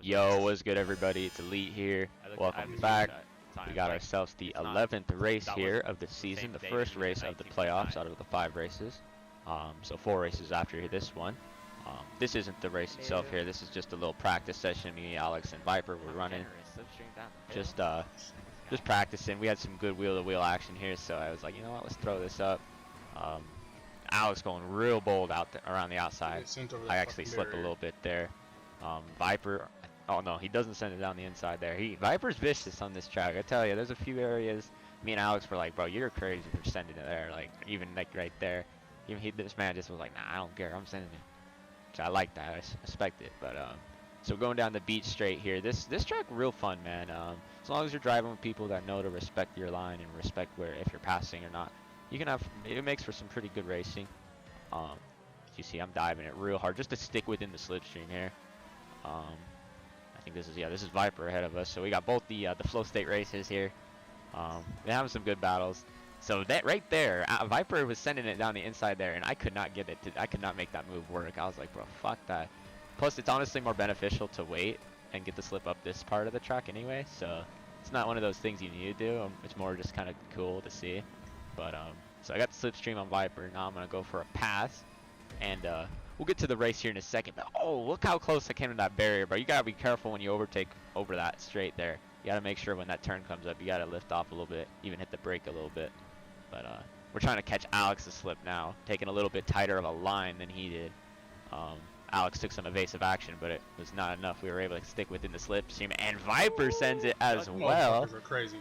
Yo, what's good, everybody? It's Elite here. Welcome back. We got ourselves the 11th race here of the season, the first race of the playoffs out of the 5 races. So 4 races after this one. This isn't the race itself here. This is just a little practice session. Me, Alex, and Viper were running. Just practicing. We had some good wheel-to-wheel action here, so I was like, you know what? Let's throw this up. Alex going real bold out there, around the outside. I actually slipped a little bit there. Viper, oh no, he doesn't send it down the inside there. Viper's vicious on this track. I tell you, there's a few areas. Me and Alex were like, bro, you're crazy for sending it there. Like, even like right there. Even this man just was like, nah, I don't care. I'm sending it. Which I like that. I respect it. But so going down the beach straight here. This track real fun, man. As long as you're driving with people that know to respect your line and respect where if you're passing or not, you can have. It makes for some pretty good racing. As you see, I'm diving it real hard just to stick within the slipstream here. I think this is Viper ahead of us. So we got both the flow state races here. They're having some good battles. So that right there, Viper was sending it down the inside there, and I could not get it. I could not make that move work. I was like, bro, fuck that. Plus, it's honestly more beneficial to wait and get the slip up this part of the track anyway. So it's not one of those things you need to do. It's more just kind of cool to see. But so I got the slipstream on Viper. Now I'm gonna go for a pass, and we'll get to the race here in a second. But oh, look how close I came to that barrier, bro. You gotta be careful when you overtake over that straight there. You gotta make sure when that turn comes up, you gotta lift off a little bit, even hit the brake a little bit. But we're trying to catch Alex's slip now, taking a little bit tighter of a line than he did. Alex took some evasive action, but it was not enough. We were able to stick within the slipstream, and Viper sends it as well. We're crazy.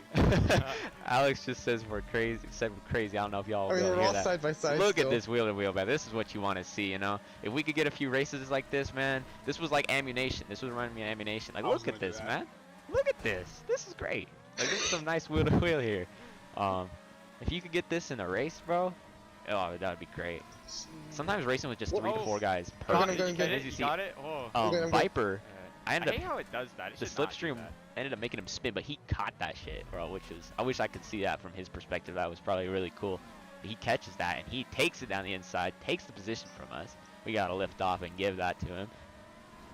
Alex just says we're crazy. Said we're crazy. I don't know if y'all will hear we're all that. side by side. Look at this wheel to wheel, man. This is what you want to see, you know. If we could get a few races like this, man. This was like ammunition. This was reminding me of ammunition. Like, look at this, man. Look at this. This is great. Like, this is some nice wheel to wheel here. If you could get this in a race, bro, oh, that would be great. Sometimes racing with just 3 to 4 guys. Perfect. As you see, Viper. I hate how it does that. The slipstream ended up making him spin, but he caught that shit, bro. Which is, I wish I could see that from his perspective. That was probably really cool. But he catches that and he takes it down the inside, takes the position from us. We gotta lift off and give that to him.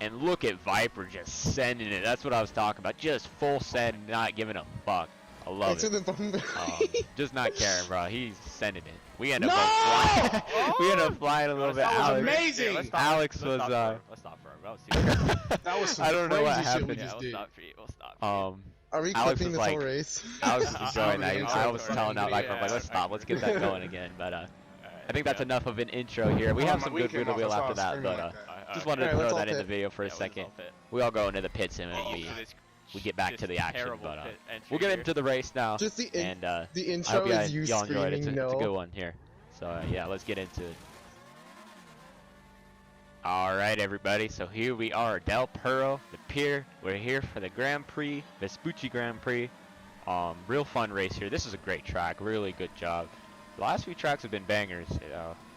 And look at Viper just sending it. That's what I was talking about. Just full send, not giving a fuck. I love it. Just not caring, bro. He's sending it. We end up flying. We end up flying a little bit. That was amazing. Alex was. Let's stop for him. That was some I don't know what happened. We'll stop. Are we Alex clipping was this like, whole race? Alex was enjoying that. I was telling that Viper, like, let's stop. Let's get that going again. But I think that's enough of an intro here. We have some good wheel after that, but just wanted to throw that in the video for a second. We all go into the pits and we get back to the action, but we'll get into the race now. Just the the intro is you screaming it's a good one here. So yeah, let's get into it. All right, everybody. So here we are, Del Perro, the pier. We're here for the Grand Prix, Vespucci Grand Prix. Real fun race here. This is a great track. Really good job. The last few tracks have been bangers.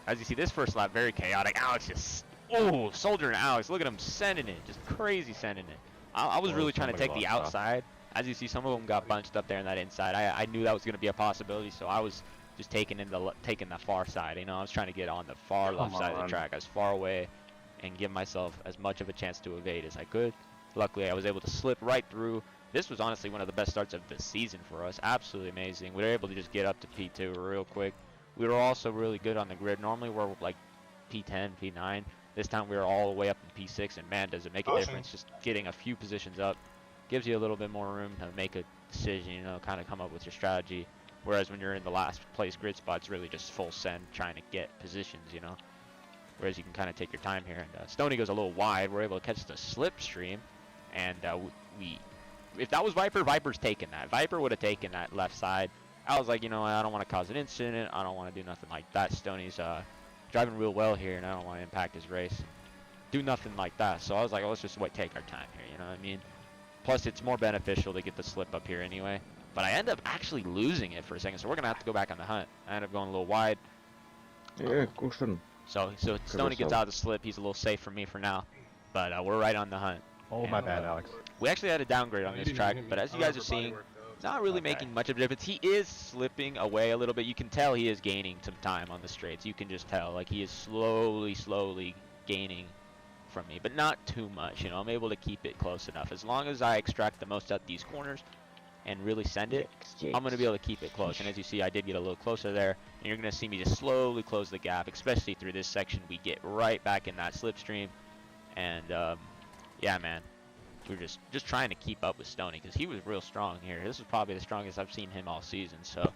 As you see, this first lap very chaotic. Alex just soldiering Alex. Look at him sending it, just crazy sending it. I was really trying to take the outside. As you see, some of them got bunched up there in that inside. I knew that was going to be a possibility, so I was just taking the far side. You know, I was trying to get on the far left side of the track, as far away, and give myself as much of a chance to evade as I could. Luckily, I was able to slip right through. This was honestly one of the best starts of the season for us. Absolutely amazing. We were able to just get up to P2 real quick. We were also really good on the grid. Normally, we're like P10, P9. This time we were all the way up in P6, and man, does it make a difference. Just getting a few positions up gives you a little bit more room to make a decision, you know, kind of come up with your strategy. Whereas when you're in the last place grid spot, it's really just full send trying to get positions, you know. Whereas you can kind of take your time here. And Stoney goes a little wide. We're able to catch the slipstream, and if that was Viper, Viper's taking that. Viper would have taken that left side. I was like, you know, I don't want to cause an incident. I don't want to do nothing like that. Stoney's driving real well here, and I don't want to impact his race. Do nothing like that. So I was like, oh, let's just take our time here, you know what I mean? Plus, it's more beneficial to get the slip up here anyway. But I end up actually losing it for a second, so we're going to have to go back on the hunt. I end up going a little wide. Yeah, caution. So Stoney gets out of the slip. He's a little safe for me for now. But we're right on the hunt. Oh, my bad, Alex. We actually had a downgrade on this track, but as you guys are seeing, not really making much of a difference. He is slipping away a little bit. You can tell he is gaining some time on the straights. You can just tell, like, he is slowly gaining from me, but not too much. You know, I'm able to keep it close enough. As long as I extract the most out these corners and really send it, I'm going to be able to keep it close. And as you see, I did get a little closer there. And you're going to see me just slowly close the gap, especially through this section. We get right back in that slipstream. And, yeah, man, we're just trying to keep up with Stoney because he was real strong here. This is probably the strongest I've seen him all season. So,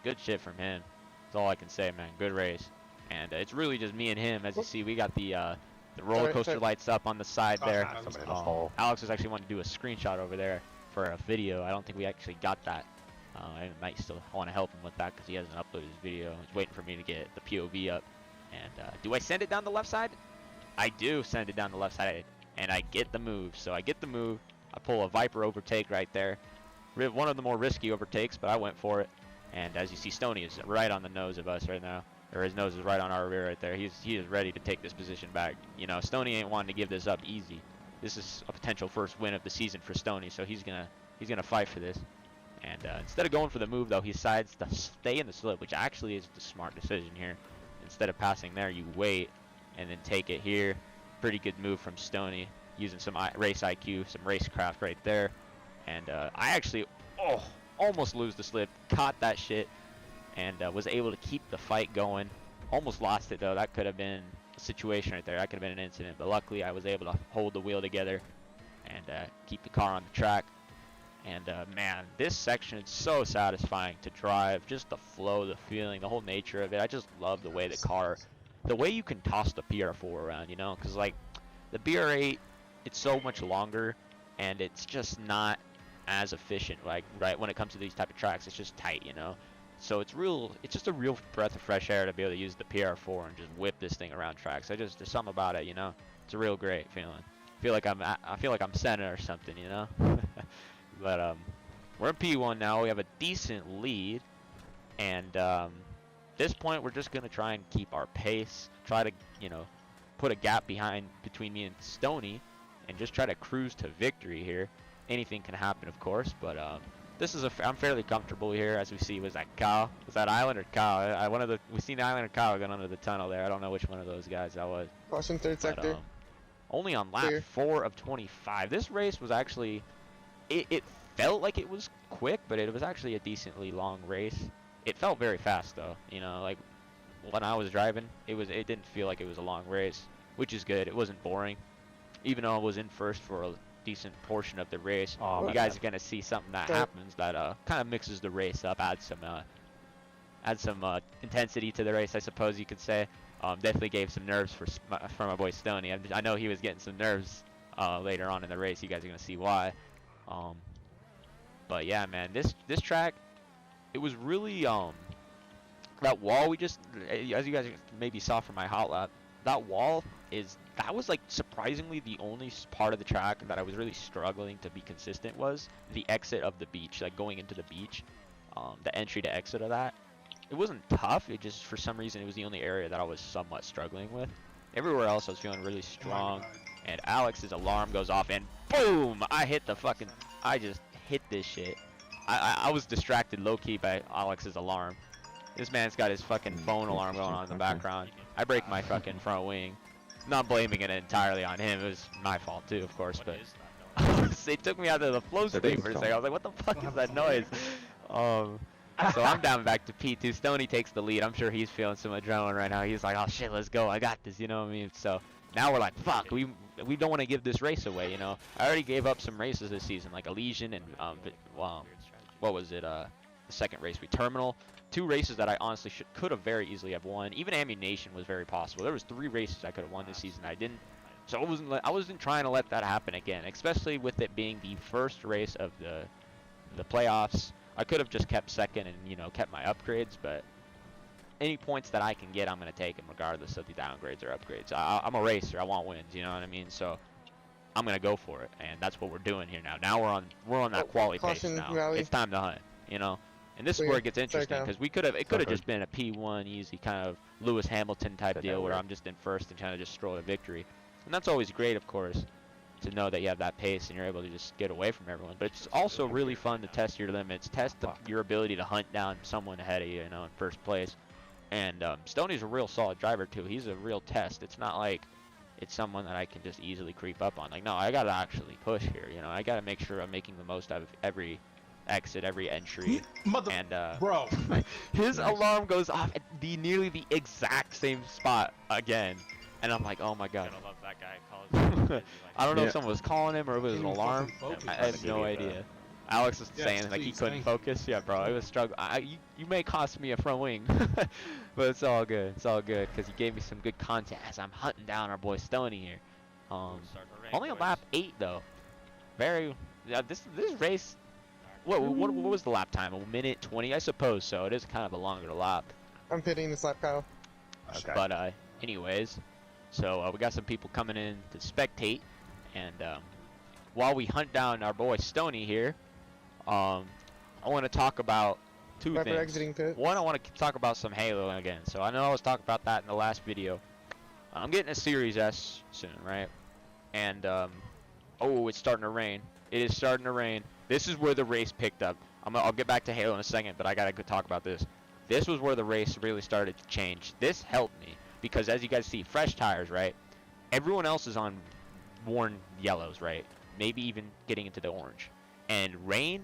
good shit from him. That's all I can say, man. Good race. And it's really just me and him. As you see, we got the roller coaster lights up on the side there. Alex was actually wanting to do a screenshot over there for a video. I don't think we actually got that. I might still want to help him with that because he hasn't uploaded his video. He's waiting for me to get the POV up. And do I send it down the left side? I do send it down the left side, and I get the move. So I get the move. I pull a Viper overtake right there. One of the more risky overtakes, but I went for it. And as you see, Stoney is right on the nose of us right now. Or his nose is right on our rear right there. He is ready to take this position back. You know, Stoney ain't wanting to give this up easy. This is a potential first win of the season for Stoney, so he's gonna fight for this. And instead of going for the move, though, he decides to stay in the slip, which actually is the smart decision here. Instead of passing there, you wait and then take it here. Pretty good move from Stoney, using some race IQ, some racecraft right there. And I actually, almost lose the slip, caught that shit, and was able to keep the fight going. Almost lost it, though. That could have been a situation right there. That could have been an incident. But luckily, I was able to hold the wheel together and keep the car on the track. And man, this section is so satisfying to drive. Just the flow, the feeling, the whole nature of it. I just love the way the way you can toss the PR4 around, you know? Because, like, the BR8, it's so much longer, and it's just not as efficient, like, right, when it comes to these type of tracks. It's just tight, you know? So it's just a real breath of fresh air to be able to use the PR4 and just whip this thing around tracks. There's something about it, you know? It's a real great feeling. I feel like I'm Senna or something, you know? But we're in P1 now. We have a decent lead, and this point we're just gonna try and keep our pace. Try to, you know, put a gap between me and Stoney, and just try to cruise to victory here. Anything can happen, of course, but I'm fairly comfortable here. As we see, was that Kyle? Was that Island or Kyle? We seen Island or Kyle going under the tunnel there. I don't know which one of those guys that was. Caution third sector. Only on lap 4 of 25. This race was actually. It felt like it was quick, but it was actually a decently long race. It felt very fast though, you know, like when I was driving, it didn't feel like it was a long race, which is good. It wasn't boring, even though I was in first for a decent portion of the race. You guys are gonna see something that happens that kind of mixes the race up, adds some intensity to the race, I suppose you could say. Definitely gave some nerves for my boy Stoney. I know he was getting some nerves later on in the race. You guys are gonna see why. But yeah, man, this track, it was really that wall as you guys maybe saw from my hot lap, that was like surprisingly the only part of the track that I was really struggling to be consistent was the exit of the beach, like going into the beach, the entry to exit of that. It wasn't tough, it just, for some reason, it was the only area that I was somewhat struggling with. Everywhere else I was feeling really strong, and Alex's alarm goes off, and boom! I just hit this shit. I was distracted low-key by Alex's alarm. This man's got his fucking phone alarm going on in the background. I break my fucking front wing. Not blaming it entirely on him, it was my fault too, of course, but it took me out of the flow state for a second. I was like, what the fuck is that noise? So I'm down back to P2. Stoney takes the lead. I'm sure he's feeling some adrenaline right now. He's like, oh shit, let's go. I got this, you know what I mean? So now we're like, fuck, we don't want to give this race away, you know? I already gave up some races this season, like Elysian and, what was it, the second race, Terminal. 2 races that I honestly could have very easily have won. Even Ammunition was very possible. There was 3 races I could have won this season. I didn't. So I wasn't trying to let that happen again, especially with it being the first race of the playoffs. I could have just kept second and, you know, kept my upgrades, but any points that I can get, I'm going to take them regardless of the downgrades or upgrades. I'm a racer. I want wins, you know what I mean? So I'm going to go for it, and that's what we're doing here now. Now we're on that quali pace now. Rally. It's time to hunt, you know? And this is where it gets interesting, because it could have just been a P1 easy kind of Lewis Hamilton type deal where I'm just in first and trying to just stroll to victory. And that's always great, of course, to know that you have that pace and you're able to just get away from everyone. But it's also really fun to test your limits, your ability to hunt down someone ahead of you, you know, in first place. And Stoney's a real solid driver too. He's a real test. It's not like it's someone that I can just easily creep up on. Like, no, I gotta actually push here. You know, I gotta make sure I'm making the most out of every exit, every entry. And bro, his alarm goes off at nearly the exact same spot again, and I'm like, oh my god. I love that guy. I don't know if someone was calling him or if it was an alarm. I have no Maybe, idea. Alex was saying like he please, couldn't focus. Yeah, bro, it was struggle. You may cost me a front wing, but it's all good. It's all good because he gave me some good content as I'm hunting down our boy Stoney here. Only on lap 8 though. Very. This race. What was the lap time? 1:20, I suppose. So it is kind of a longer lap. I'm pitting this lap, Kyle. Okay. But anyways, so we got some people coming in to spectate, and while we hunt down our boy Stoney here, I want to talk about two Driver things. exiting pit. One, I want to talk about some Halo again. So I know I was talking about that in the last video. I'm getting a Series S soon, right? And oh, it's starting to rain. It is starting to rain. This is where the race picked up. I'll get back to Halo in a second, but I gotta go talk about this. This was where the race really started to change. This helped me because, as you guys see, fresh tires, right? Everyone else is on worn yellows, right? Maybe even getting into the orange. And rain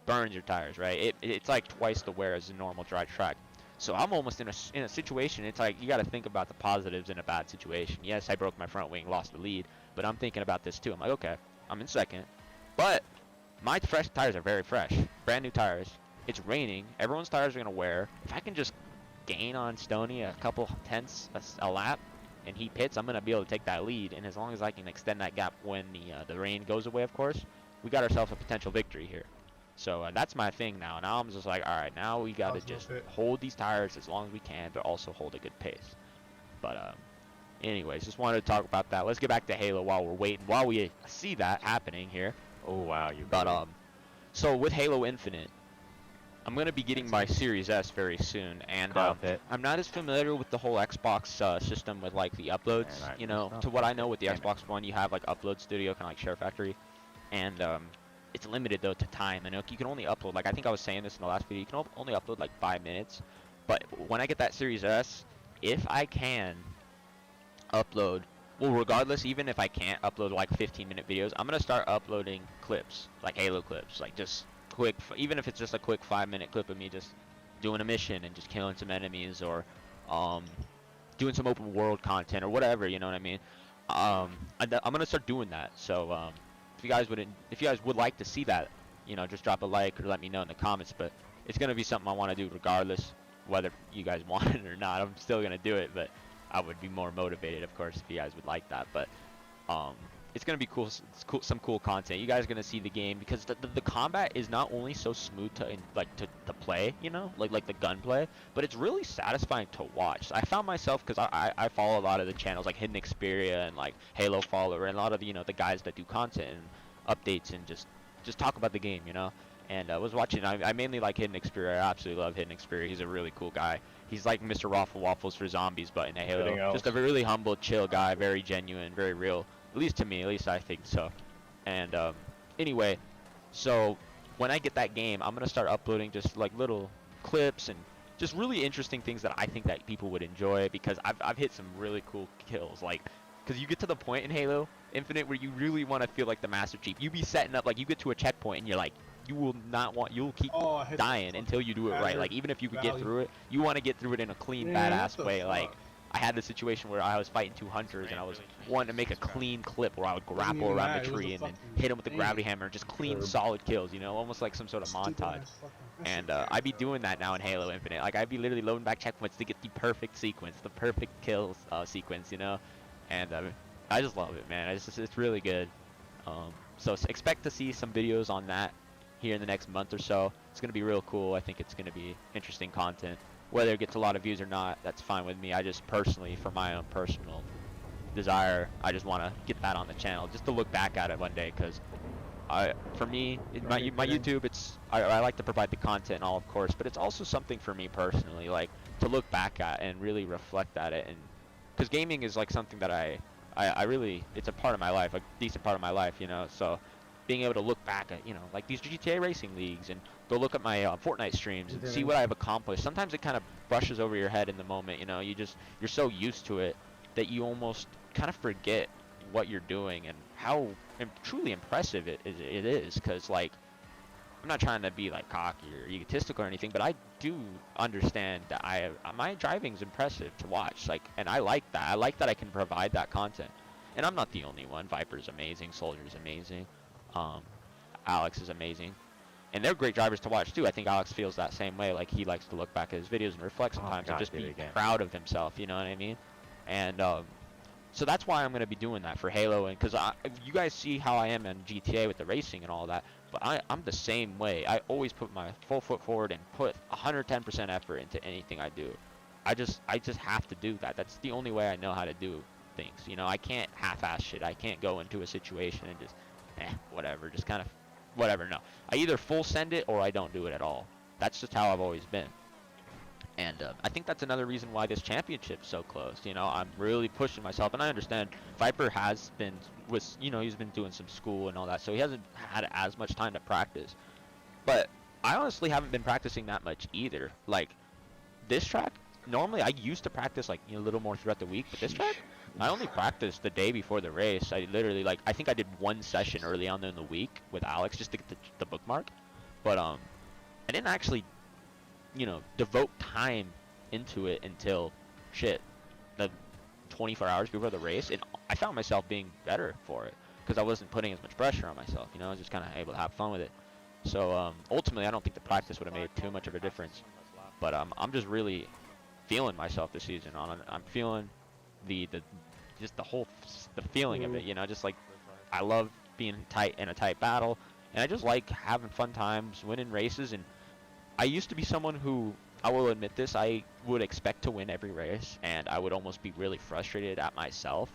burns your tires, right? It's like twice the wear as a normal dry track. So I'm almost in a situation. It's like you got to think about the positives in a bad situation. Yes, I broke my front wing, lost the lead, but I'm thinking about this too. I'm like, okay, I'm in second, but my fresh tires are very fresh, brand new tires. It's raining. Everyone's tires are gonna wear. If I can just gain on Stoney a couple tenths a lap, and he pits, I'm gonna be able to take that lead. And as long as I can extend that gap when the rain goes away, of course, we got ourselves a potential victory here. So that's my thing now. Now I'm just like, all right, now we gotta just hold these tires as long as we can, but also hold a good pace. But anyways, just wanted to talk about that. Let's get back to Halo while we're waiting, while we see that happening here. Oh wow, you. But so with Halo Infinite, I'm gonna be getting my Series S very soon, and I'm not as familiar with the whole Xbox system with like the uploads. You know, to what I know with the Xbox One, you have like Upload Studio, kind of like Share Factory, and it's limited though to time. I know you can only upload, like I think I was saying this in the last video, you can only upload like 5 minutes. But when I get that Series S, if I can upload, well, regardless, even if I can't upload like 15-minute videos, I'm gonna start uploading clips, like Halo clips, like just quick, even if it's just a quick 5-minute clip of me just doing a mission and just killing some enemies, or doing some open world content or whatever, you know what I mean? I'm gonna start doing that. So if you guys would like to see that, you know, just drop a like or let me know in the comments. But it's gonna be something I want to do regardless, whether you guys want it or not. I'm still gonna do it, but I would be more motivated, of course, if you guys would like that. But it's gonna be cool. It's cool, some cool content. You guys are gonna see the game because the combat is not only so smooth to play, you know, like the gunplay, but it's really satisfying to watch. I found myself, because I follow a lot of the channels like Hidden Xperia and like Halo Follower and a lot of the guys that do content and updates and just talk about the game, you know. And I was watching. I mainly like Hidden Xperia. I absolutely love Hidden Xperia. He's a really cool guy. He's like Mr. Raffle Waffles for zombies, but in a Halo. Just a really humble, chill guy, very genuine, very real. At least to me, at least I think so. And anyway, so when I get that game, I'm gonna start uploading just like little clips and just really interesting things that I think that people would enjoy, because I've hit some really cool kills. Like, because you get to the point in Halo Infinite where you really want to feel like the Master Chief. You be setting up, like you get to a checkpoint and you're like, you'll keep dying until you do it right. Like, even if you could get through it, you want to get through it in a clean, badass way. Like, I had this situation where I was fighting 2 hunters and I was wanting to make a clean clip where I would grapple around the tree and then hit them with the gravity hammer, just clean, solid kills, you know, almost like some sort of montage. And I'd be doing that now in Halo Infinite. Like, I'd be literally loading back checkpoints to get the perfect sequence, the perfect kills sequence, you know. And I just love it, man. It's really good. So expect to see some videos on that here in the next month or so. It's gonna be real cool. I think it's gonna be interesting content. Whether it gets a lot of views or not, that's fine with me. I just personally, for my own personal desire, I just want to get that on the channel, just to look back at it one day. Because for me, my YouTube, I like to provide the content and all, of course, but it's also something for me personally, like to look back at and really reflect at it. And because gaming is like something that I really, it's a part of my life, a decent part of my life, you know. So being able to look back at, you know, like these GTA racing leagues, and go look at my Fortnite streams and see what I've accomplished. Sometimes it kind of brushes over your head in the moment, you know. You're so used to it that you almost kind of forget what you're doing and how truly impressive it is. Because like, I'm not trying to be like cocky or egotistical or anything, but I do understand that my driving's impressive to watch. Like, and I like that. I like that I can provide that content. And I'm not the only one. Viper's amazing. Soldier's amazing. Alex is amazing. And they're great drivers to watch too. I think Alex feels that same way. Like, he likes to look back at his videos and reflect sometimes and just be proud of himself. You know what I mean? And so that's why I'm going to be doing that for Halo. And because you guys see how I am in GTA with the racing and all that. But I'm the same way. I always put my full foot forward and put 110% effort into anything I do. I just have to do that. That's the only way I know how to do things. You know, I can't half-ass shit. I can't go into a situation and just, whatever, just kind of, whatever. No, I either full send it or I don't do it at all. That's just how I've always been. And I think that's another reason why this championship's so close. You know, I'm really pushing myself, and I understand Viper has been he's been doing some school and all that, so he hasn't had as much time to practice. But I honestly haven't been practicing that much either. Like, this track, normally I used to practice like a little more throughout the week, but this track, I only practiced the day before the race. I literally, like, I think I did one session early on in the week with Alex just to get the bookmark, but I didn't actually devote time into it until the 24 hours before the race, and I found myself being better for it because I wasn't putting as much pressure on myself. I was just kind of able to have fun with it. So ultimately, I don't think the practice would have made too much of a difference. But I'm just really feeling myself this season. I'm feeling the feeling of it. Just like, I love being tight in a tight battle, and I just like having fun times, winning races. And I used to be someone who, I will admit this, I would expect to win every race, and I would almost be really frustrated at myself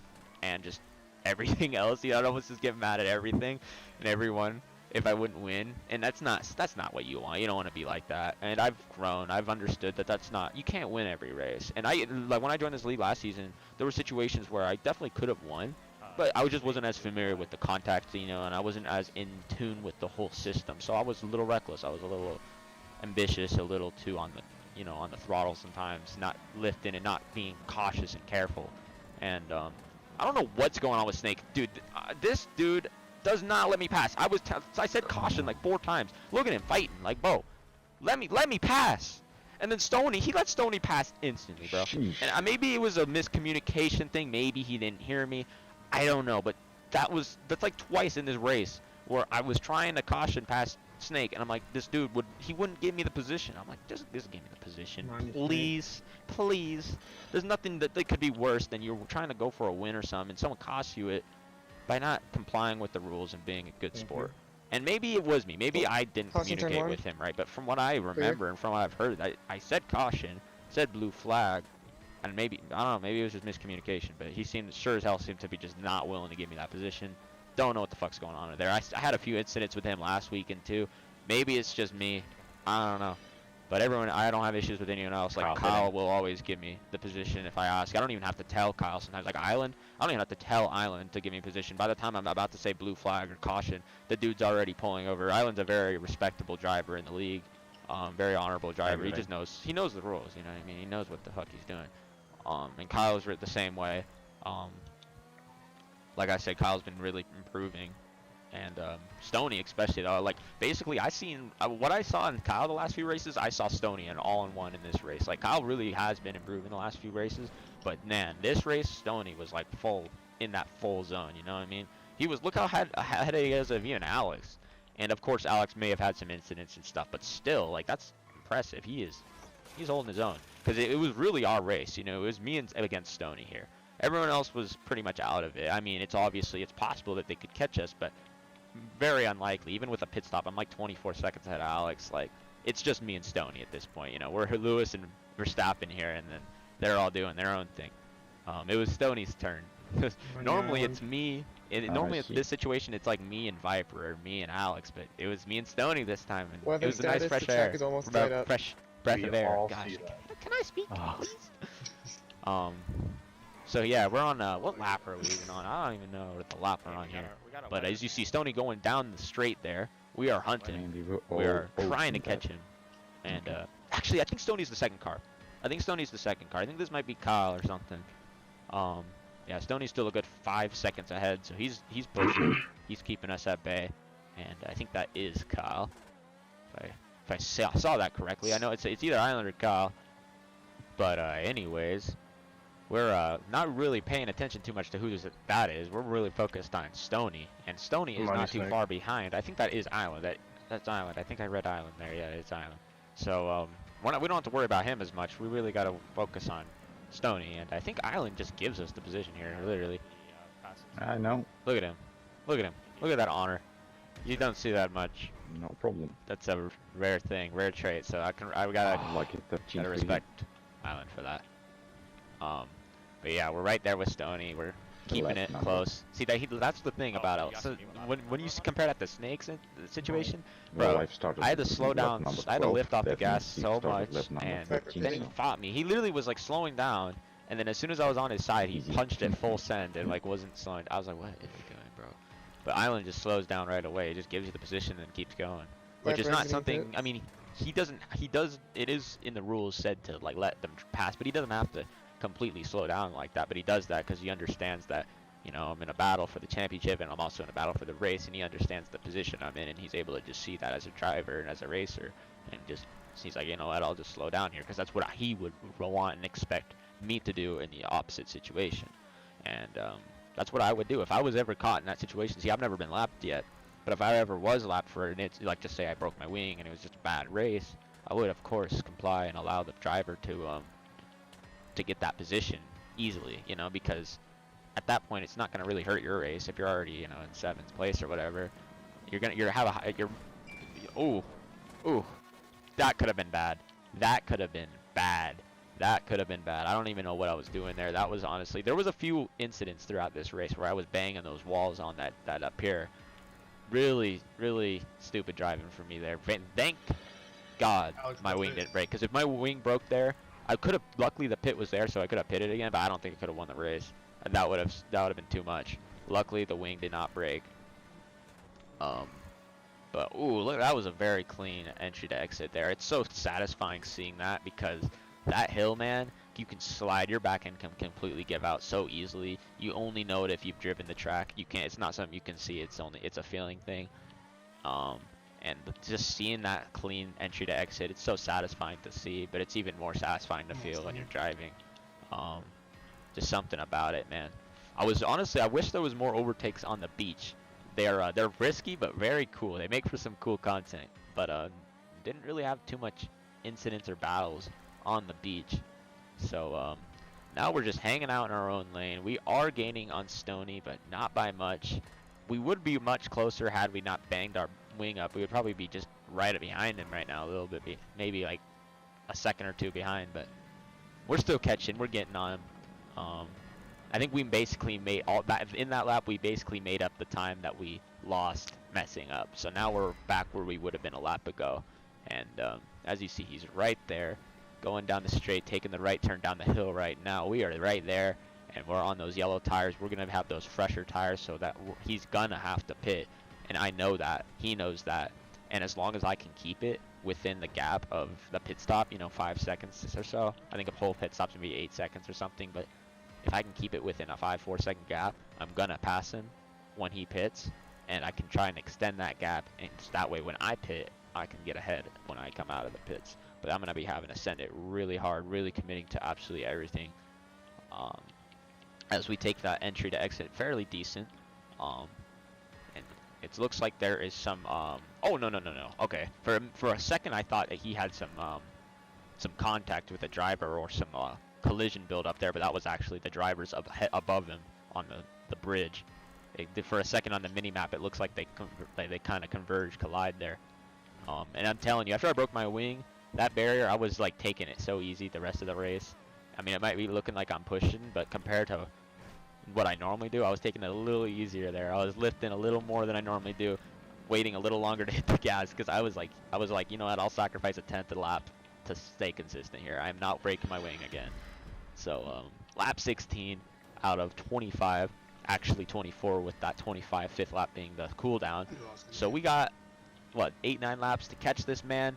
and just everything else. I'd almost just get mad at everything and everyone if I wouldn't win, and that's not what you want. You don't want to be like that. And I've grown. I've understood that that's not, you can't win every race. And like when I joined this league last season, there were situations where I definitely could have won, but I just wasn't as familiar with the contact, and I wasn't as in tune with the whole system. So I was a little reckless. I was a little ambitious, a little too on the on the throttle sometimes, not lifting and not being cautious and careful. And I don't know what's going on with Snake, dude. This dude does not let me pass. I said caution like 4 times. Look at him fighting like, Bo, let me pass. And then Stoney, he let Stoney pass instantly, bro. And maybe it was a miscommunication thing. Maybe he didn't hear me. I don't know, but that's like twice in this race where I was trying to caution past Snake, and I'm like, this dude wouldn't give me the position. I'm like, just give me the position, please. There's nothing that could be worse than you're trying to go for a win or something, and someone costs you it by not complying with the rules and being a good sport. And maybe it was me. Maybe I didn't communicate with him right. But from what I remember and from what I've heard, I said caution, said blue flag, and maybe, I don't know, maybe it was just miscommunication. But he sure as hell seemed to be just not willing to give me that position. Don't know what the fuck's going on there. I had a few incidents with him last weekend too. Maybe it's just me. I don't know. But I don't have issues with anyone else. Like, Kyle will always give me the position if I ask. I don't even have to tell Kyle sometimes. Like Island, I don't even have to tell Island to give me position. By the time I'm about to say blue flag or caution, the dude's already pulling over. Island's a very respectable driver in the league. Very honorable driver. He just knows the rules, you know what I mean? He knows what the fuck he's doing. And Kyle's the same way. Like I said, Kyle's been really improving, and Stoney especially though. Like, basically, what I saw in Kyle the last few races, I saw Stoney and all-in-one in this race. Like, Kyle really has been improving the last few races, but man, this race Stoney was like in that full zone. You know what I mean? He was, look how ahead he is of even Alex, and of course Alex may have had some incidents and stuff, but still, like, that's impressive. He's holding his own, because it was really our race. It was me against Stoney here. Everyone else was pretty much out of it. I mean, it's possible that they could catch us, but very unlikely. Even with a pit stop, I'm like 24 seconds ahead of Alex. Like, it's just me and Stoney at this point. We're Lewis and Verstappen here, and then they're all doing their own thing. It was Stoney's turn. Normally it's me. Normally in this situation, it's like me and Viper or me and Alex, but it was me and Stoney this time, and it was a nice fresh air. Fresh breath of air. Gosh, can I speak, please? So yeah, we're on, what lap are we even on? I don't even know what the lap we're on here. But as you see Stoney going down the straight there, we are hunting. We are trying to catch him. And actually, I think Stoney's the second car. I think this might be Kyle or something. Yeah, Stoney's still a good 5 seconds ahead, so he's pushing. He's keeping us at bay, and I think that is Kyle. If I saw that correctly, I know it's either Island or Kyle. But anyways, we're not really paying attention too much to who that is. We're really focused on Stoney, and Stoney is not too far behind. I think that is Island. That's Island. I think I read Island there. Yeah, it's Island. So we don't have to worry about him as much. We really got to focus on Stoney, and I think Island just gives us the position here, literally. I know. Look at him. Look at him. Look at that honor. You don't see that much. No problem. That's a rare thing, rare trait. So I gotta Like it, gotta respect Island for that. But yeah, we're right there with Stoney. We're keeping it close. See that's the thing about it. So when you compare that to Snakes in the situation, bro, I had to slow down. I had to lift off the gas so much, and then he fought me. He literally was like slowing down, and then as soon as I was on his side, he punched it full send and like wasn't slowing. I was like, what is he doing, bro? But Island just slows down right away. It just gives you the position and keeps going, which is not something. I mean, he does. It is in the rules said to like let them pass, but he doesn't have to completely slow down like that. But he does that because he understands that, you know, I'm in a battle for the championship and I'm also in a battle for the race, and he understands the position I'm in, and he's able to just see that as a driver and as a racer, and just he's like, you know what, I'll just slow down here because that's what he would want and expect me to do in the opposite situation. And that's what I would do if I was ever caught in that situation. See, I've never been lapped yet, but if I ever was lapped for it, it's like, just say I broke my wing and it was just a bad race, I would of course comply and allow the driver to get that position easily, you know, because at that point it's not going to really hurt your race if you're already, you know, in 7th place or whatever. Ooh, that could have been bad. That could have been bad. That could have been bad. I don't even know what I was doing there. That was honestly, there was a few incidents throughout this race where I was banging those walls on that up here. Really, really stupid driving for me there. Thank God my wing didn't break, because if my wing broke there, I could have, luckily the pit was there, so I could have pitted again, but I don't think I could have won the race. And that would have been too much. Luckily the wing did not break. But ooh, look, that was a very clean entry to exit there. It's so satisfying seeing that, because that hill, man, you can slide, your back end can completely give out so easily. You only know it if you've driven the track. You can't, it's not something you can see, it's a feeling thing. And just seeing that clean entry to exit, it's so satisfying to see, but it's even more satisfying to feel when you're driving. Just something about it, man. I wish there was more overtakes on the beach. They're risky but very cool. They make for some cool content, but didn't really have too much incidents or battles on the beach. So now we're just hanging out in our own lane. We are gaining on Stoney, but not by much. We would be much closer had we not banged our wing up. We would probably be just right behind him right now, a little bit, maybe like a second or two behind, but we're still catching. We're getting on him. I think we basically made all that in that lap. We basically made up the time that we lost messing up. So now we're back where we would have been a lap ago. And as you see, he's right there, going down the straight, taking the right turn down the hill right now. We are right there, and we're on those yellow tires. We're gonna have those fresher tires, so that he's gonna have to pit. And I know that, he knows that, and as long as I can keep it within the gap of the pit stop, you know, 5 seconds or so. I think a whole pit stop's gonna be 8 seconds or something, but if I can keep it within a 5-4 second gap, I'm gonna pass him when he pits, and I can try and extend that gap, and that way when I pit, I can get ahead when I come out of the pits. But I'm gonna be having to send it really hard, really committing to absolutely everything. As we take that entry to exit fairly decent, and it looks like there is some oh no, okay, for a second I thought that he had some contact with the driver or some collision build up there, but that was actually the drivers above him on the bridge. For a second on the mini map, it looks like they kind of collide there. And I'm telling you, after I broke my wing, that barrier, I was like taking it so easy the rest of the race. I mean, it might be looking like I'm pushing, but compared to what I normally do, I was taking it a little easier there. I was lifting a little more than I normally do, waiting a little longer to hit the gas, because I was like, you know what, I'll sacrifice a 10th a lap to stay consistent here. I'm not breaking my wing again. So lap 16 out of 25, actually 24 with that 25 fifth lap being the cooldown. So we got what, 8-9 laps to catch this man,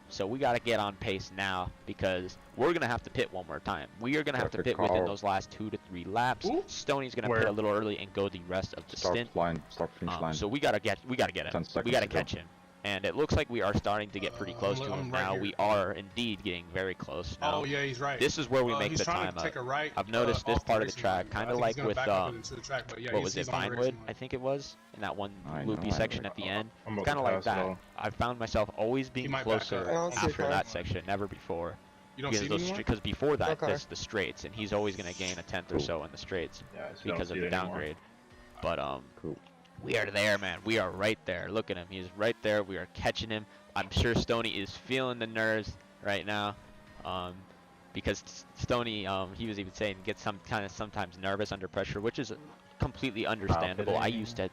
So we got to get on pace now because we're going to have to pit one more time. We are going to have to pit within those last 2 to 3 laps. Ooh. Stoney's going to pit a little early and go the rest of the stint. Start finish line. So we got to get him. We got to catch him. And it looks like we are starting to get pretty close to him now. We are indeed getting very close now. Oh yeah, he's right. This is where we make the time up. Right, I've noticed this part of the track, kind of like with yeah, what was it, Vinewood? I think it was in that one loopy section at the end. It's kind of like that. I found myself always being closer after that section, never before. Because before that, there's the straights, and he's always going to gain a tenth or so in the straights because of the downgrade. But we are there, man. We are right there. Look at him. He's right there. We are catching him. I'm sure Stoney is feeling the nerves right now, because Stoney, he was even saying, gets sometimes nervous under pressure, which is completely understandable. I used to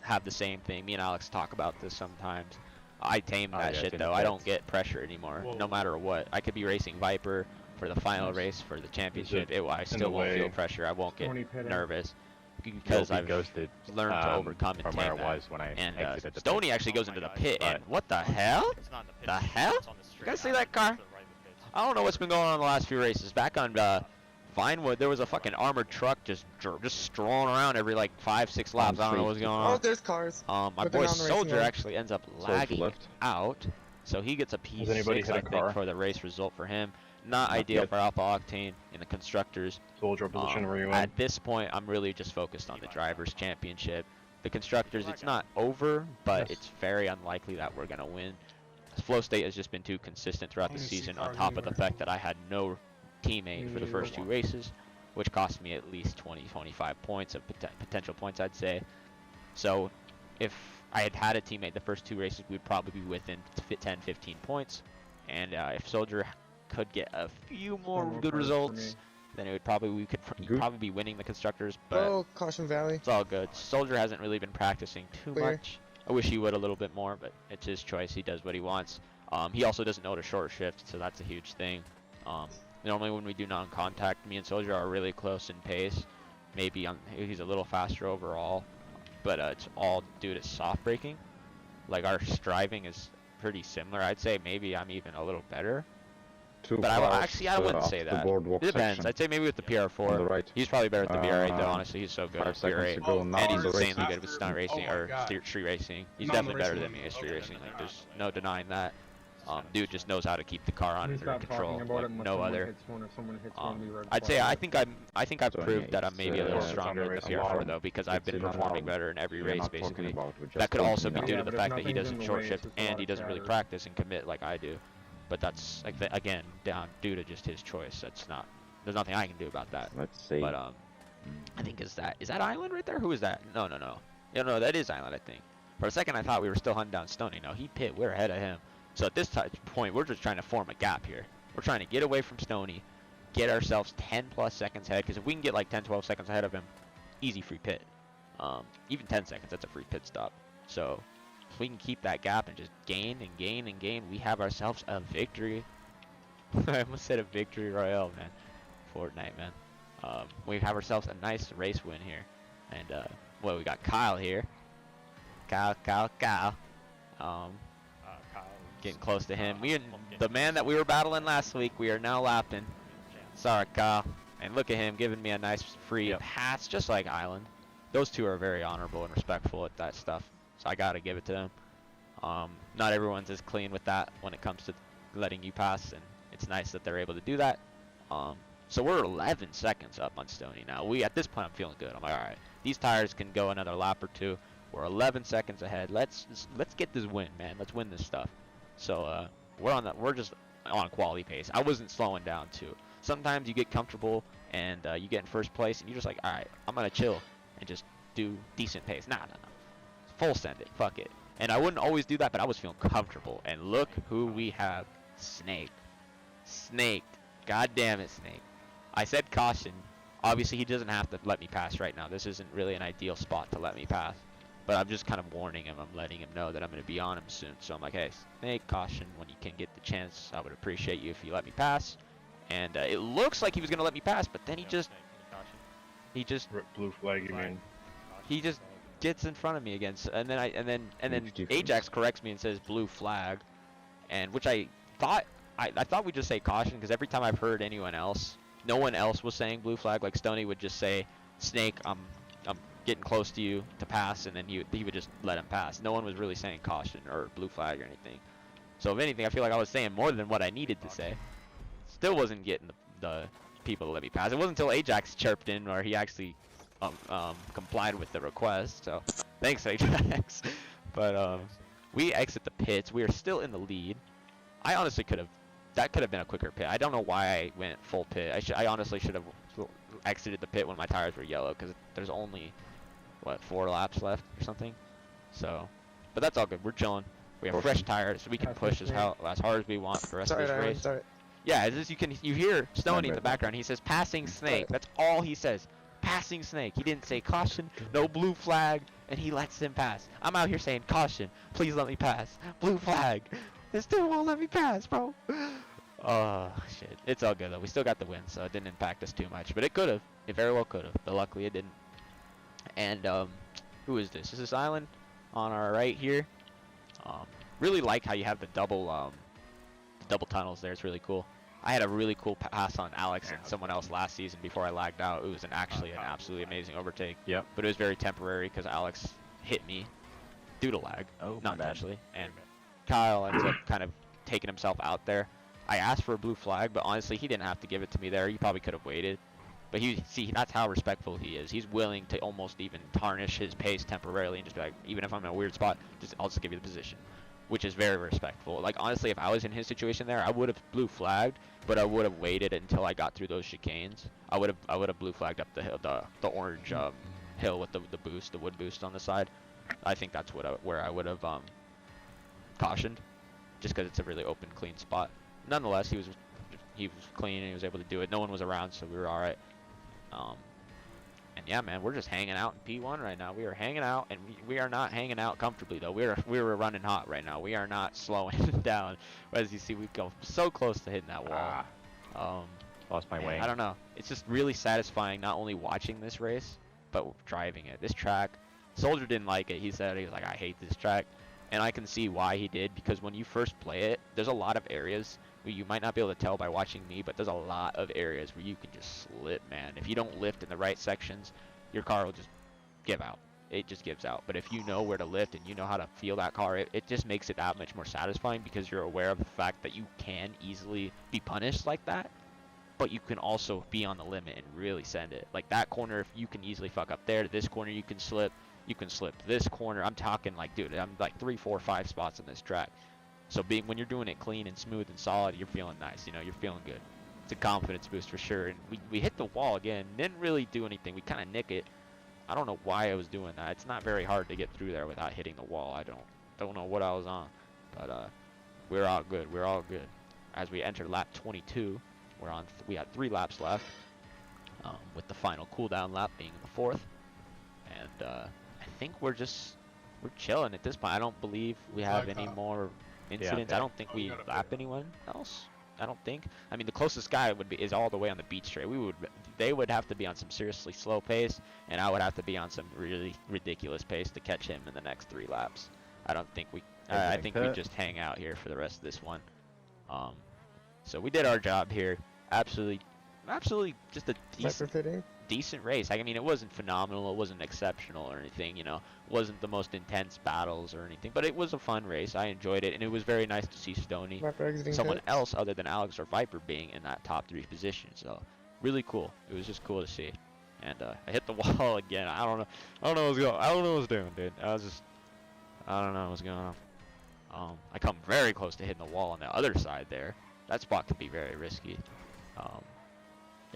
have the same thing. Me and Alex talk about this sometimes. I tame that shit though. I don't get pressure anymore, no matter what. I could be racing Viper for the final race for the championship. I still won't feel pressure. I won't get nervous. Because I've learned to overcome and tame that. And Stoney actually goes into the pit, and what the hell? The hell? You guys see that car? I don't know what's been going on in the last few races. Back on Vinewood, there was a fucking armored truck just strolling around every like 5-6 laps. I don't know what's going on. Oh, there's cars. My boy Soldier actually ends up lagging out, so he gets a P6 I think for the race result for him. Not ideal for Alpha Octane in the constructors. At this point, I'm really just focused on the drivers' championship. The constructors, it's not over, but it's very unlikely that we're gonna win. Flow state has just been too consistent throughout the season, on top of the fact that I had no teammate for the first 2 races, which cost me at least 20-25 points of potential points, I'd say. So if I had had a teammate the first 2 races, we'd probably be within 10-15 points. And if Soldier could get a few more good results, then we could probably be winning the constructors. But Caution Valley. It's all good. Soldier hasn't really been practicing too much. I wish he would a little bit more, but it's his choice. He does what he wants. He also doesn't know to short shift, so that's a huge thing. Normally when we do non-contact, me and Soldier are really close in pace. Maybe he's a little faster overall, but it's all due to soft braking. Like our striving is pretty similar. I'd say maybe I'm even a little better. But I wouldn't say that. It depends. I'd say maybe with the PR4. He's probably better with the VR8 though, honestly. He's so good at VR8. And he's insanely good with stunt racing or street racing. He's definitely better than me at street racing. Like, there's no denying that. Dude just knows how to keep the car under control like no other. I'd say I think I've proved that I'm maybe a little stronger in the PR4 though, because I've been performing better in every race basically. That could also be due to the fact that he doesn't short shift and he doesn't really practice and commit like I do. But that's like again down due to just his choice. There's nothing I can do about that. Let's see. But I think is that Island right there? Who is that? No. Yeah, no, that is Island, I think. For a second I thought we were still hunting down Stoney. No, he pit. We're ahead of him. So at this point, we're just trying to form a gap here. We're trying to get away from Stoney, get ourselves 10+ seconds ahead. Because if we can get like 10-12 seconds ahead of him, easy free pit. Even 10 seconds, that's a free pit stop. So if we can keep that gap and just gain and gain and gain, we have ourselves a victory. I almost said a victory royale, man. Fortnite, man. We have ourselves a nice race win here. And, well, we got Kyle here. Kyle. Getting close to him. The man that we were battling last week, we are now lapping. Sorry, Kyle. And look at him giving me a nice free pass, just like Island. Those two are very honorable and respectful at that stuff. So I got to give it to them. Not everyone's as clean with that when it comes to letting you pass, and it's nice that they're able to do that. So we're 11 seconds up on Stoney now. At this point, I'm feeling good. I'm like, all right, these tires can go another lap or 2. We're 11 seconds ahead. Let's get this win, man. Let's win this stuff. So we're just on quality pace. I wasn't slowing down too. Sometimes you get comfortable and you get in first place and you're just like, all right, I'm gonna chill and just do decent pace. No. Full send it. Fuck it. And I wouldn't always do that, but I was feeling comfortable. And look who we have. Snaked. God damn it, Snake. I said caution. Obviously, he doesn't have to let me pass right now. This isn't really an ideal spot to let me pass. But I'm just kind of warning him. I'm letting him know that I'm going to be on him soon. So I'm like, hey, Snake, caution when you can get the chance. I would appreciate you if you let me pass. And it looks like he was going to let me pass, but then he just blue flag again. He just gets in front of me again. And then Ajax corrects me and says blue flag, and which I thought I thought we'd just say caution because every time I've heard anyone else, no one else was saying blue flag. Like Stoney would just say, Snake, I'm getting close to you to pass, and then he would just let him pass. No one was really saying caution or blue flag or anything. So if anything, I feel like I was saying more than what I needed to say. Still wasn't getting the people to let me pass. It wasn't until Ajax chirped in where he actually complied with the request. So thanks, Ajax. But we exit the pits. We are still in the lead. I honestly that could have been a quicker pit. I don't know why I went full pit. I honestly should have exited the pit when my tires were yellow because there's only what 4 laps left or something. So, but that's all good. We're chilling. We have fresh tires, so we can push as hard as we want for the rest of this race. Sorry. Yeah, as you hear Stoney in the background. He says passing Snake. That's all he says. Passing Snake. He didn't say caution, no blue flag, and he lets him pass. I'm out here saying caution. Please let me pass. Blue flag. It still won't let me pass, bro. Oh shit. It's all good though. We still got the win, so it didn't impact us too much. But it could have. It very well could have. But luckily it didn't. And who is this? Is this Island on our right here? Really like how you have the double tunnels there. It's really cool. I had a really cool pass on Alex and someone else last season before I lagged out. It was actually an absolutely amazing overtake. Yep. But it was very temporary because Alex hit me due to lag. Oh, not intentionally. And Kyle ends up kind of taking himself out there. I asked for a blue flag, but honestly, he didn't have to give it to me there. He probably could have waited. But see, that's how respectful he is. He's willing to almost even tarnish his pace temporarily and just be like, even if I'm in a weird spot, I'll just give you the position. Which is very respectful. Like, honestly, if I was in his situation there, I would have blue flagged, but I would have waited until I got through those chicanes. I would have blue flagged up the hill, the orange hill with the boost, the wood boost on the side. I think that's where I would have cautioned, just because it's a really open, clean spot. Nonetheless, he was clean and he was able to do it. No one was around, so we were all right. And yeah, man, we're just hanging out in P1 right now. We are hanging out, and we are not hanging out comfortably though. We were running hot right now. We are not slowing down. As you see, we go so close to hitting that wall. Lost my way. I don't know. It's just really satisfying not only watching this race, but driving it. This track, Soldier didn't like it. He said he was like, I hate this track, and I can see why he did, because when you first play it, there's a lot of areas where you might not be able to tell by watching me, but there's a lot of areas where you can just slip, man. If you don't lift in the right sections, your car will just give out. It just gives out. But if you know where to lift and you know how to feel that car, it just makes it that much more satisfying, because you're aware of the fact that you can easily be punished like that, but you can also be on the limit and really send it. Like that corner, if you can easily fuck up there, to this corner you can slip this corner. I'm talking like, dude, I'm like 3, 4, 5 spots on this track. So when you're doing it clean and smooth and solid, you're feeling nice, you know, you're feeling good. It's a confidence boost for sure. And we hit the wall again, didn't really do anything. We kind of nick it. I don't know why I was doing that. It's not very hard to get through there without hitting the wall. I don't know what I was on, but we're all good. We're all good. As we enter lap 22, we had 3 laps left, with the final cooldown lap being the 4th. And I think we're chilling at this point. I don't believe we have any more incidents. I don't think we lap anyone else. I don't think. I mean, the closest guy is all the way on the beach straight. They would have to be on some seriously slow pace, and I would have to be on some really ridiculous pace to catch him in the next 3 laps. I don't think we. I think we just hang out here for the rest of this one. So we did our job here. Absolutely, just a decent race. I mean, it wasn't phenomenal, it wasn't exceptional or anything, you know, it wasn't the most intense battles or anything, but it was a fun race. I enjoyed it, and it was very nice to see Stoney, someone else other than Alex or Viper, being in that top 3 position. So really cool. It was just cool to see. And I hit the wall again. I don't know what's doing, dude. I don't know what's going on. I come very close to hitting the wall on the other side there. That spot could be very risky.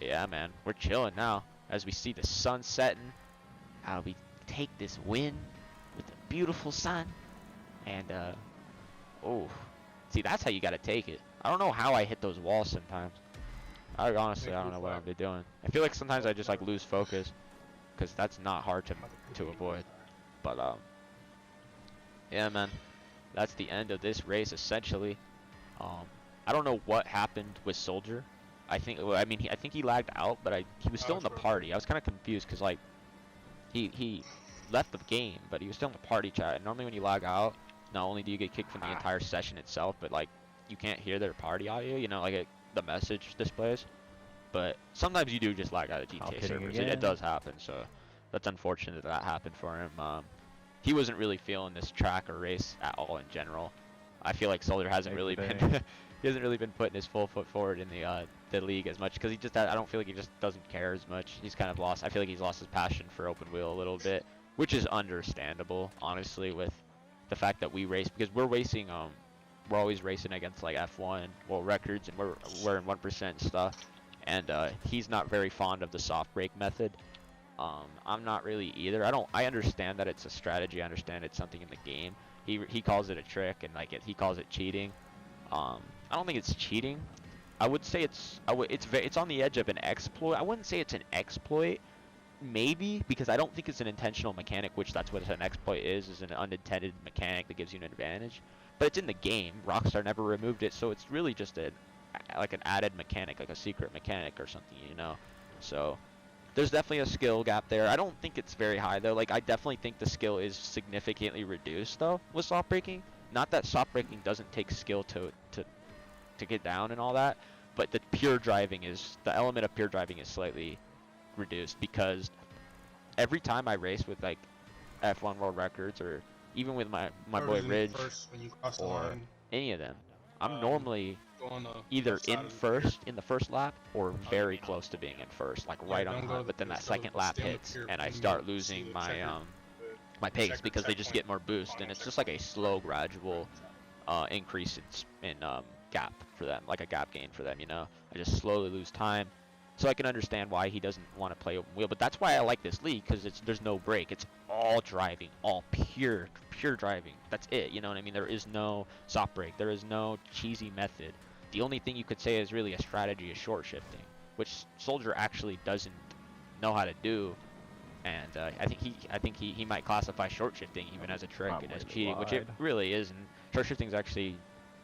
Yeah, man, we're chilling now as we see the sun setting. How we take this win with the beautiful sun. And oh, see, that's how you gotta take it. I don't know how I hit those walls sometimes. I honestly don't know what I'm doing. I feel like sometimes I just like lose focus, because that's not hard to avoid. But yeah, man, that's the end of this race essentially. I don't know what happened with Soldier. I think he lagged out, but he was still in the party. I was kind of confused because like he left the game, but he was still in the party chat. And normally when you lag out, not only do you get kicked from the entire session itself, but like you can't hear their party audio, you know, like the message displays. But sometimes you do just lag out of GTA servers. It does happen, so that's unfortunate that happened for him. He wasn't really feeling this track or race at all in general. I feel like Soldier hasn't really been he hasn't really been putting his full foot forward in the league as much, because he just I don't feel like he just doesn't care as much. He's kind of lost. I feel like he's lost his passion for open wheel a little bit, which is understandable, honestly, with the fact that we race, because we're racing we're always racing against like F1 world records, and we're in 1% stuff, and he's not very fond of the soft brake method. I'm not really either. I understand that it's a strategy. I understand it's something in the game. He calls it a trick, and like he calls it cheating. I don't think it's cheating. I would say it's on the edge of an exploit. I wouldn't say it's an exploit, maybe, because I don't think it's an intentional mechanic, which that's what an exploit is an unintended mechanic that gives you an advantage. But it's in the game. Rockstar never removed it, so it's really just like an added mechanic, like a secret mechanic or something, you know. So there's definitely a skill gap there. I don't think it's very high though. Like, I definitely think the skill is significantly reduced though with soft braking. Not that soft braking doesn't take skill to get down and all that, but the element of pure driving is slightly reduced, because every time I race with like F1 world records, or even with my boy Ridge or any of them, I'm normally either in first in the first lap or very close to being in first, like right on the hunt. But then that second lap hits and I start losing my my pace, because they just get more boost, and it's just like a slow gradual increase in gap for them, like a gap gain for them, you know. I just slowly lose time. So I can understand why he doesn't want to play open wheel, but that's why I like this league, because there's no break. It's all driving, all pure driving. That's it, you know what I mean? There is no soft break. There is no cheesy method. The only thing you could say is really a strategy is short shifting, which Soldier actually doesn't know how to do. And I think he might classify short shifting even as a trick and as cheating, which it really isn't. Short shifting is actually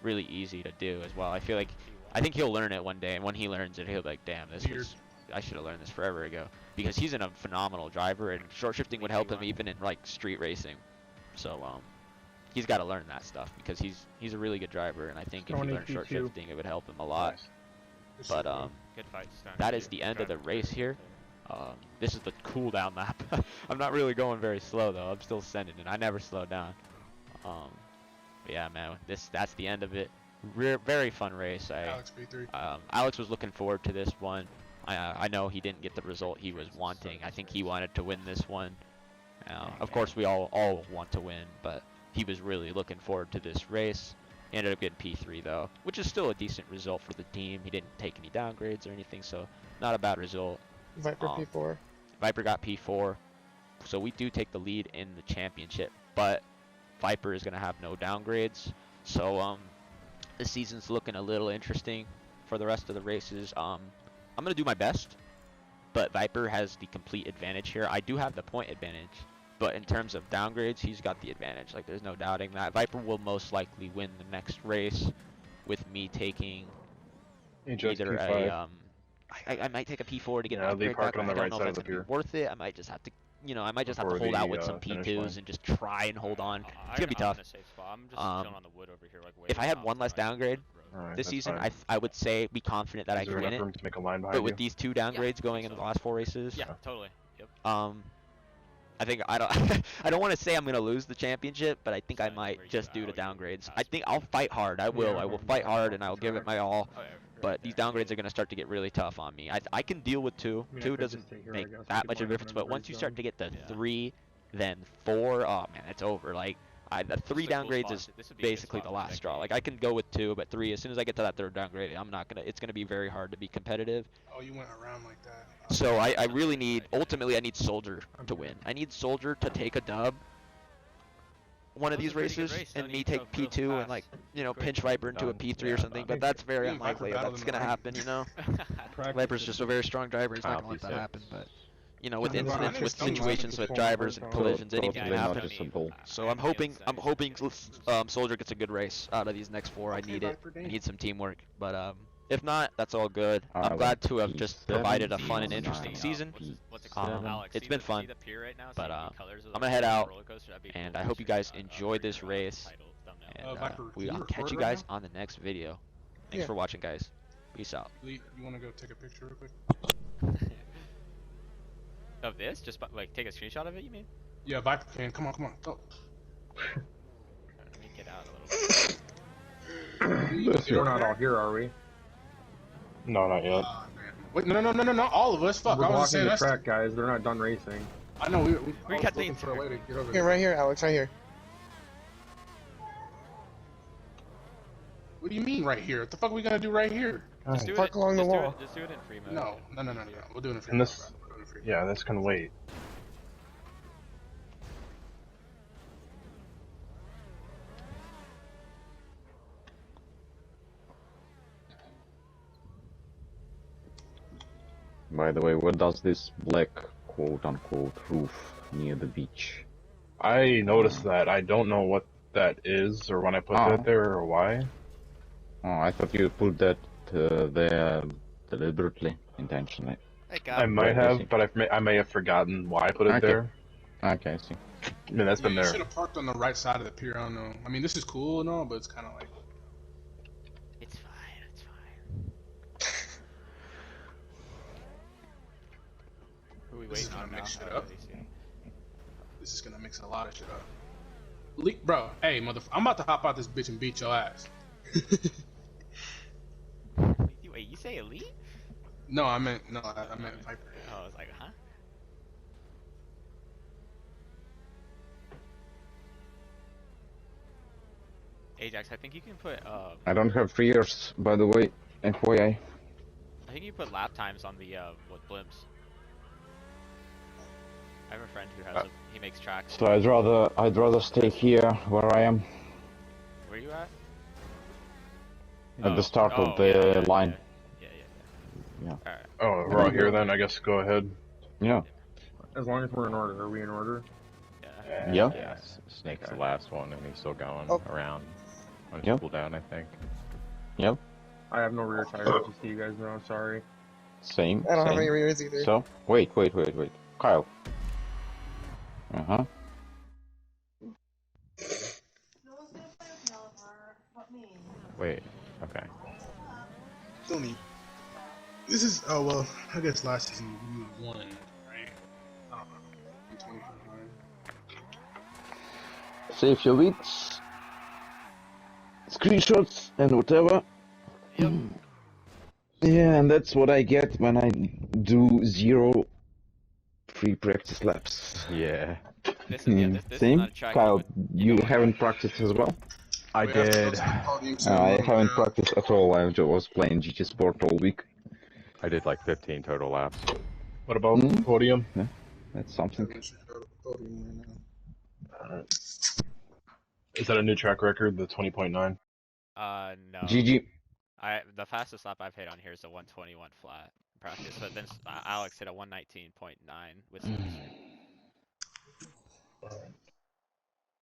really easy to do as well. I think he'll learn it one day, and when he learns it, he'll be like, damn, I should have learned this forever ago, because he's a phenomenal driver, and short shifting would help him even in like street racing. So he's got to learn that stuff, because he's a really good driver, and I think if he learned short shifting, it would help him a lot. But that is the end of the race here. This is the cooldown map. I'm not really going very slow though. I'm still sending it. I never slow down. But yeah, man, that's the end of it. Very fun race. Alex was looking forward to this one. I know he didn't get the result he was wanting. I think he wanted to win this one. Of course, we all want to win, but he was really looking forward to this race. He ended up getting P3 though, which is still a decent result for the team. He didn't take any downgrades or anything, so not a bad result. Viper P4. Viper got P4, so we do take the lead in the championship, but Viper is going to have no downgrades. So the season's looking a little interesting for the rest of the races. I'm going to do my best, but Viper has the complete advantage here. I do have the point advantage, but in terms of downgrades, he's got the advantage. Like, there's no doubting that. Viper will most likely win the next race with me taking either a I might take a P4 to get an upgrade back. I don't know if it's gonna be worth it. I might just have to, you know, have to hold out with some P2s and just try and hold on. It's gonna be tough. If I had one less downgrade this season, I would say be confident that I can win it. But with these two downgrades going in the last 4 races, yeah, totally. Yep. I think I don't want to say I'm gonna lose the championship, but I think I might just due to downgrades. I think I'll fight hard. I will fight hard, and I'll give it my all. But these downgrades are going to start to get really tough on me. I can deal with 2. 2 doesn't make that much of a difference, but once you start to get to 3, then 4, oh man, it's over. Like, the 3 downgrades is basically the last straw. Like, I can go with 2, but 3, as soon as I get to that 3rd downgrade, it's going to be very hard to be competitive. Oh, you went around like that. So I really need, ultimately, I need Soldier to win. I need Soldier to take a dub one of these races, and me take P2 and, like, you know, pinch Viper into a P3 or something, but that's very unlikely that's gonna happen, you know. Viper's just a very strong driver. He's not gonna let that happen, but you know, with incidents, with situations, with drivers and collisions, anything can happen. So I'm hoping Soldier gets a good race out of these next 4. I need it. I need some teamwork, but if not, that's all good. I'm glad to have just provided a fun and interesting season. It's been fun, but I'm gonna head out, and I hope you guys enjoyed this race. And Viper, can you I'll catch record you right guys on the next video. Thanks Yeah. for watching, guys. Peace out. Lee, you want to go take a picture real quick? Of this? Just like take a screenshot of it, you mean? Yeah, Viper can. Come on, go. Let me get out a little bit. Get We're over not there. all here, are we? No, not yet. Wait, no, all of us. Fuck, We're I was blocking saying the that's. track, guys. They're not done racing. I know we We I got was the looking for a way to get over Here, there. right here, Alex, right here. What do you mean right here? What the fuck are we gonna do right here? Just do Park it. along the Just do wall. it. Just do it in free mode. No. We'll do it in free. And mode, this, bro. We'll do it in free mode. yeah, this can wait. By the way, what does this black quote-unquote roof near the beach? I noticed that. I don't know what that is, or when I put Oh. that there, or why. Oh, I thought you put that there deliberately, intentionally. Hey, I God. might I have, see. but I may have forgotten why I put it Okay. there. Okay, I see. I mean, that's been You there. should have parked on the right side of the pier. I don't know. I mean, this is cool and all, but it's kind of like. It's fine. It's fine. Who are we This is waiting gonna on now? mix shit Oh, up. let me see. This is gonna mix a lot of shit up. Bro, hey, I'm about to hop out this bitch and beat your ass. Wait, you say elite? No, I meant Viper. Oh, I was like, huh? Ajax, I think you can put I don't have 3 years, by the way, FYI. I think you put lap times on the with blimps. I have a friend who has he makes tracks. So I'd rather stay here where I am Where you at? at the start of the yeah, line. Yeah. Yeah. Alright. Oh, we're all here then. I guess go ahead. Yeah. As long as we're in order. Are we in order? Yeah. Yeah. Yeah, Snake's the last one, and he's still going Oh. around on his Yep. cooldown, I think. Yep. I have no rear tires, just so you guys know. Sorry. Same. I don't have same. any rears either. So, wait. Kyle. Uh-huh. Wait, okay. Still me. This is well. I guess last season we won, right? I don't know. 2029. Save your leads. Screenshots and whatever. Yep. Yeah, and that's what I get when I do 0 free practice laps. Yeah. This is this is Same? not a track. Kyle, you don't- haven't practiced as well? I We have to go did. to the podium soon, I little haven't bit. practiced at all. I was playing GT Sport all week. I did like 15 total laps. What about Hmm? podium? That's something. We should go to the podium right now. Is that a new track record, the 20.9? No. GG. The fastest lap I've hit on here is a 121 flat practice, but then Alex hit a 119.9 with some